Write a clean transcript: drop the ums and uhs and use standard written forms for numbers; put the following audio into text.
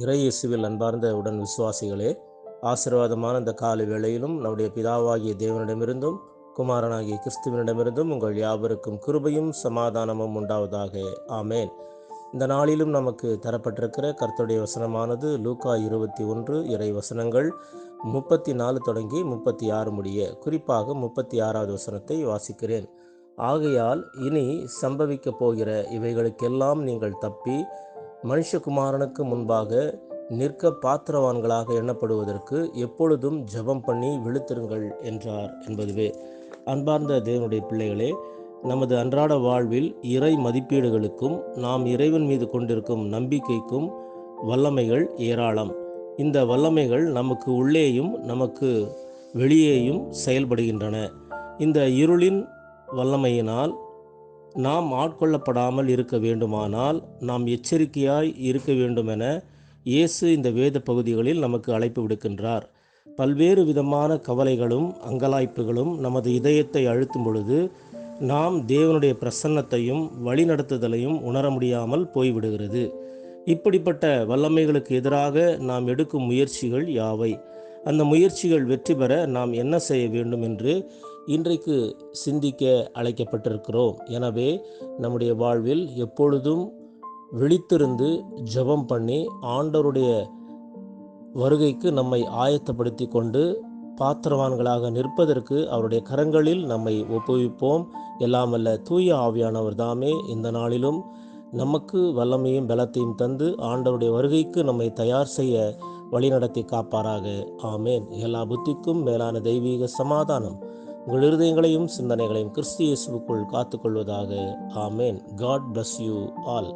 இறை இயேசுவில் அன்பார்ந்த உடன் விசுவாசிகளே, ஆசீர்வாதமான இந்த காலை வேளையிலும் நம்முடைய பிதாவாகிய தேவனிடமிருந்தும் குமாரனாகிய கிறிஸ்துவனிடமிருந்தும் உங்கள் யாவருக்கும் கிருபையும் சமாதானமும் உண்டாவதாக. ஆமேன். இந்த நாளிலும் நமக்கு தரப்பட்டிருக்கிற கர்த்தருடைய வசனமானது லூக்கா 21 இறை வசனங்கள் 34 தொடங்கி 36 முடிய, குறிப்பாக 36வது வசனத்தை வாசிக்கிறேன். ஆகையால் இனி சம்பவிக்கப் போகிற இவைகளுக்கெல்லாம் நீங்கள் தப்பி மனுஷகுமாரனுக்கு முன்பாக நிற்க பாத்திரவான்களாக எண்ணப்படுவதற்கு எப்பொழுதும் ஜெபம் பண்ணி விழித்திருங்கள் என்றார் என்பதுவே. அன்பார்ந்த தேவனுடைய பிள்ளைகளே, நமது அன்றாட வாழ்வில் இறை மதிப்பீடுகளுக்கும் நாம் இறைவன் மீது கொண்டிருக்கும் நம்பிக்கைக்கும் வல்லமைகள் ஏராளம். இந்த வல்லமைகள் நமக்கு உள்ளேயும் நமக்கு வெளியேயும் செயல்படுகின்றன. இந்த இருளின் வல்லமையினால் நாம் ஆட்கொள்ளப்படாமல் இருக்க வேண்டுமானால் நாம் எச்சரிக்கையாய் இருக்க வேண்டுமென இயேசு இந்த வேத பகுதிகளில் நமக்கு அழைப்பு விடுக்கின்றார். பல்வேறு விதமான கவலைகளும் அங்கலாய்ப்புகளும் நமது இதயத்தை அழுத்தும் பொழுது நாம் தேவனுடைய பிரசன்னத்தையும் வழிநடத்துதலையும் உணர முடியாமல் போய்விடுகிறது. இப்படிப்பட்ட வல்லமைகளுக்கு எதிராக நாம் எடுக்கும் முயற்சிகள் யாவை? அந்த முயற்சிகள் வெற்றி பெற நாம் என்ன செய்ய வேண்டும் என்று இன்றைக்கு சிந்திக்க அழைக்கப்பட்டிருக்கிறோம். எனவே நம்முடைய வாழ்வில் எப்பொழுதும் விழித்திருந்து ஜெபம் பண்ணி ஆண்டவருடைய வருகைக்கு நம்மை ஆயத்தப்படுத்தி கொண்டு பாத்திரவான்களாக நிற்பதற்கு அவருடைய கரங்களில் நம்மை ஒப்புவிப்போம். எல்லாம் வல்ல தூய ஆவியானவர் தாமே இந்த நாளிலும் நமக்கு வல்லமையும் பலத்தையும் தந்து ஆண்டவருடைய வருகைக்கு நம்மை தயார் செய்ய வழிநடத்தி காப்பாராக. ஆமேன். எல்லா புத்திக்கும் மேலான தெய்வீக சமாதானம் உங்கள் இருதயங்களையும் சிந்தனைகளையும் கிறிஸ்து இயேசுவுக்குள் காத்துக்கொள்வதாக. ஆமேன். God bless you all.